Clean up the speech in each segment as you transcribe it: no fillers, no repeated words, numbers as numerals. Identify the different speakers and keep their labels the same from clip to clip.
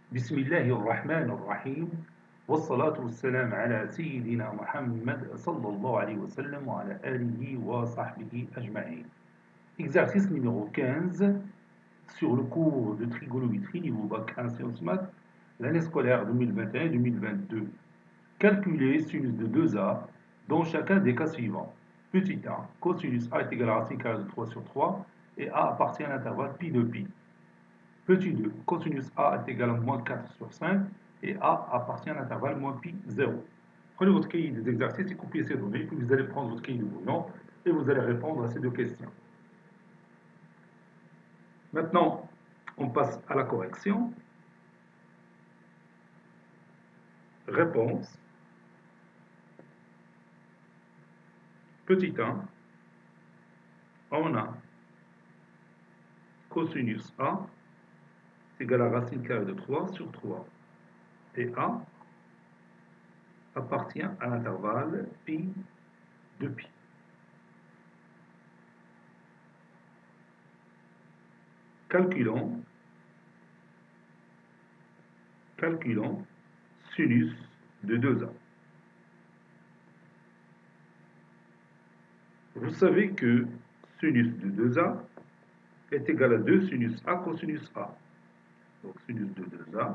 Speaker 1: بسم الله الرحمن الرحيم والصلاة والسلام على سيدنا محمد صلى الله عليه وسلم وعلى آله وصحبه أجمعين. Exercice numéro 15 sur le cours de trigonométrie niveau bac 1 sciences maths, l'année scolaire 2021-2022. Calculer sinus de 2a dans chacun des cas suivants. Petit a, cosinus a est égal à racine carrée de 3 sur 3 et a appartient à l'intervalle pi de pi. Petit 2, cosinus A est égal à moins 4 sur 5 et A appartient à l'intervalle moins pi 0. Prenez votre cahier des exercices et copiez ces données, puis vous allez prendre votre cahier de brouillon et vous allez répondre à ces deux questions. Maintenant, on passe à la correction. Réponse. Petit 1, on a cosinus A est égal à racine carrée de 3 sur 3 et A appartient à l'intervalle pi de pi. Calculons sinus de 2a. Vous savez que sinus de 2a est égal à 2 sinus a cosinus a. Donc sinus de 2a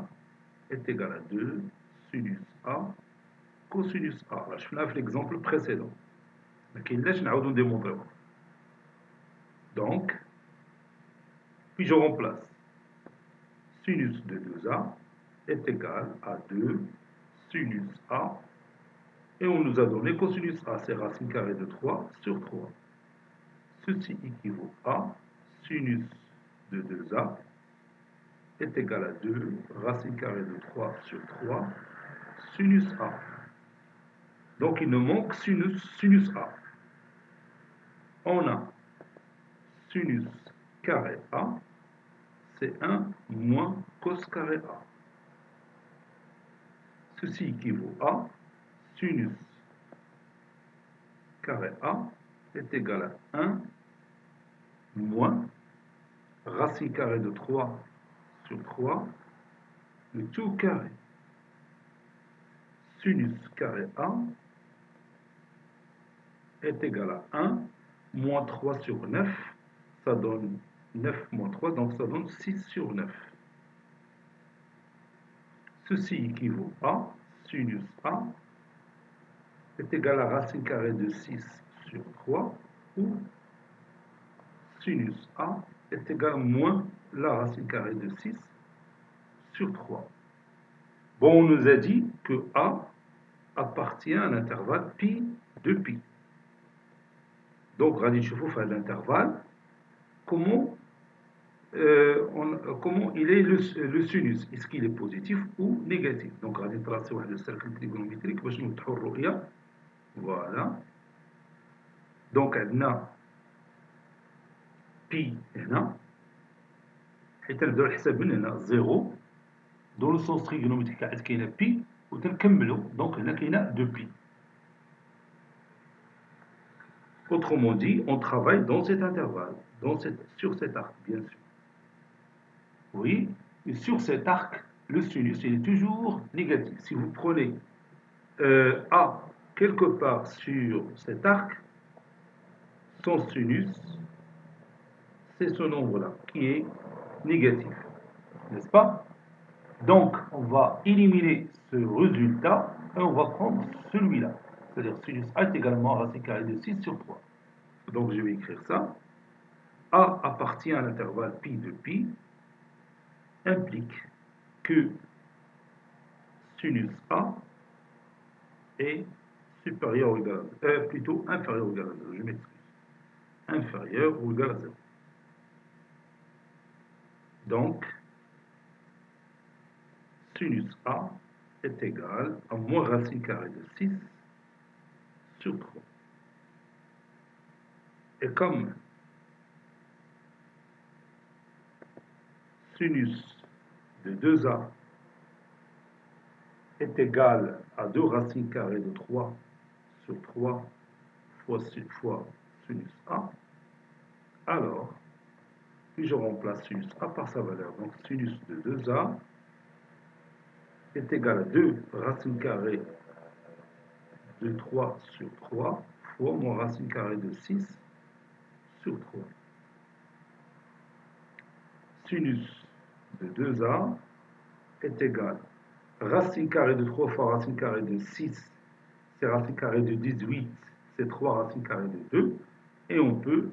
Speaker 1: est égal à 2 sinus a cosinus a. Là, je fais l'exemple précédent. Donc, puis je remplace sinus de 2a est égal à 2 sinus a et on nous a donné cosinus a, c'est racine carrée de 3 sur 3. Ceci équivaut à sinus de 2a est égal à 2 racine carrée de 3 sur 3 sinus a. Donc il nous manque sinus a. On a sinus carré a, c'est 1 moins cos carré a. Ceci équivaut à sinus carré a est égal à 1 moins racine carrée de 3 sur 3, le tout carré. Sinus carré a est égal à 1 moins 3 sur 9, ça donne 9 moins 3, donc ça donne 6 sur 9. Ceci équivaut à sinus a est égal à racine carrée de 6 sur 3, ou sinus a est égal à moins la racine carrée de 6 sur 3. Bon, on nous a dit que a appartient à l'intervalle pi de pi. Donc, radis chauffeur à l'intervalle, comment il est le sinus? Est-ce qu'il est positif ou négatif? Donc, radis tracer le cercle trigonométrique, باش نوضحوا الرؤية. Voilà. Donc, on a pi هنا حيت نبداو الحساب من هنا 0 dans le sens trigonométrique عاد كاينه pi وتنكملوا donc هنا كاينه 2 pi. Autrement dit, on travaille dans cet intervalle, sur cet arc, bien sûr. Oui, et sur cet arc, le sinus il est toujours négatif. Si vous prenez A quelque part sur cet arc, son sinus, c'est ce nombre-là qui est négatif, n'est-ce pas? Donc, on va éliminer ce résultat et on va prendre celui-là. C'est-à-dire sinus A est également racine carrée de 6 sur 3. Donc, je vais écrire ça. A appartient à l'intervalle pi de pi, implique que sinus A est supérieur ou égal à 0, plutôt inférieur ou égal à 0, je m'excuse. Inférieur ou égal à 0. Donc, sinus A est égal à moins racine carrée de 6 sur 3. Et comme sinus de 2A est égal à 2 racines carrées de 3 sur 3 fois sinus A, alors, puis je remplace sinus A par sa valeur. Donc sinus de 2A est égal à 2 racine carrée de 3 sur 3 fois moins racine carrée de 6 sur 3. Sinus de 2a est égal à racine carrée de 3 fois racine carrée de 6, c'est racine carrée de 18, c'est 3 racine carrée de 2, et on peut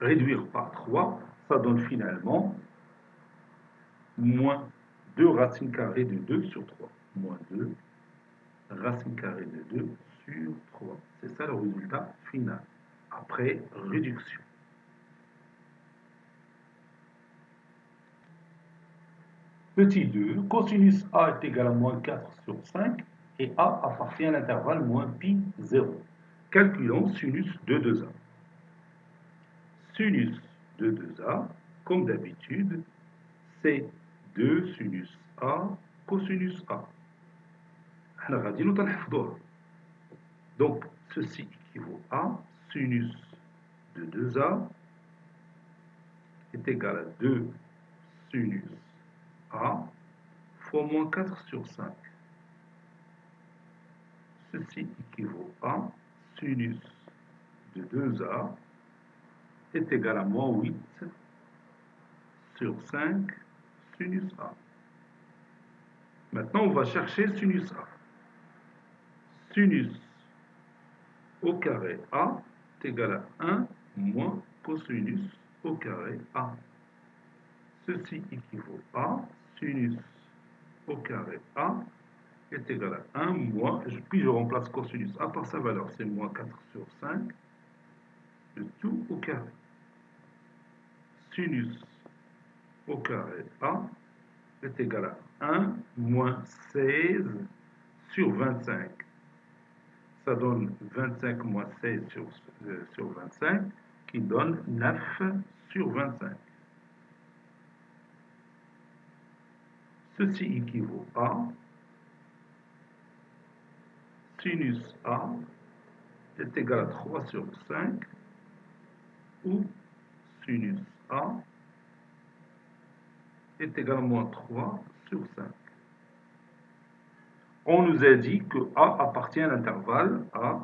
Speaker 1: réduire par 3, ça donne finalement moins 2 racine carrée de 2 sur 3, moins 2 racine carrée de 2 sur 3. C'est ça le résultat final, après réduction. Petit 2, cosinus A est égal à moins 4 sur 5 et A appartient à l'intervalle moins pi 0. Calculons sinus de 2A. Sinus de 2A, comme d'habitude, c'est 2 sinus A cosinus A. Donc, ceci équivaut à sinus de 2A est égal à 2 sinus A fois moins 4 sur 5. Ceci équivaut à sinus de 2A est égal à moins 8 sur 5 sinus A. Maintenant, on va chercher sinus A. Sinus au carré A est égal à 1 moins cosinus au carré A. Ceci équivaut à sinus au carré A est égal à 1 moins, puis je remplace cosinus A par sa valeur, c'est moins 4 sur 5, de tout au carré. Sinus au carré A est égal à 1 moins 16 sur 25. Ça donne 25 moins 16 sur 25, qui donne 9 sur 25. Ceci équivaut à sinus A est égal à 3 sur 5, ou sinus A est égal à moins 3 sur 5. On nous a dit que A appartient à l'intervalle, A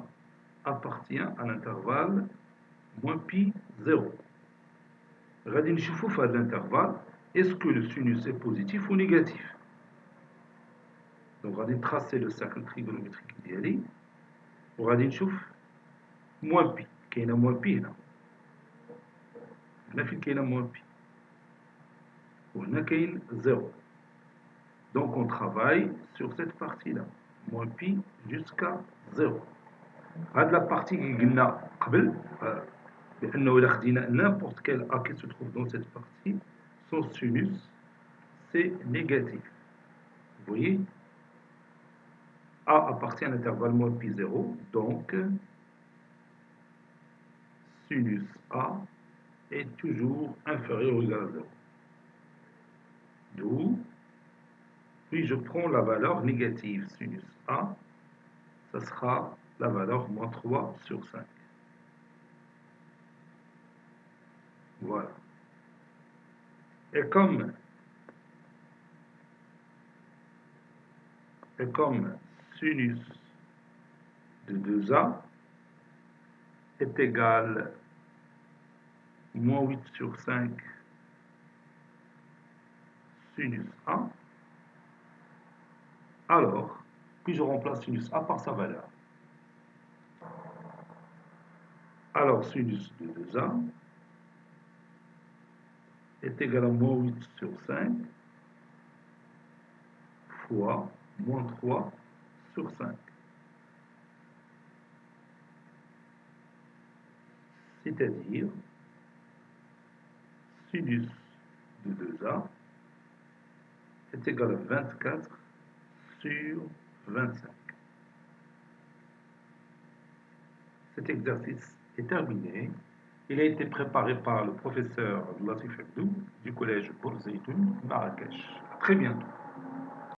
Speaker 1: appartient à l'intervalle moins pi 0. غادي نشوفوا في هذا l'intervalle, est-ce que le sinus est positif ou négatif. Donc غادي نtracer le cercle trigonométrique ديالي وغادي نشوف moins pi, كاينه moins pi هنا. هنا فين كاينه moins pi وهنا كاين 0. Donc on travaille sur cette partie-là, moins pi jusqu'à 0. هاد la partie اللي قلنا قبل لأنه إلا خدينا n'importe quel A qui se trouve dans cette partie, son sinus c'est négatif. Vous voyez, A appartient à l'intervalle moins pi 0, donc sinus A est toujours inférieur ou égal à 0. D'où, puis je prends la valeur négative sinus A, ça sera la valeur moins 3 sur 5. Voilà. Et comme sinus de 2A est égal à moins 8 sur 5 sinus A, alors, puis je remplace sinus A par sa valeur. Alors, sinus de 2A est égal à moins 8 sur 5 fois moins 3 sur 5. C'est-à-dire sinus de 2A est égal à 24 sur 25. Cet exercice est terminé. Il a été préparé par le professeur Latif Abdou du collège Bourzeitoun, Marrakech. À très bientôt.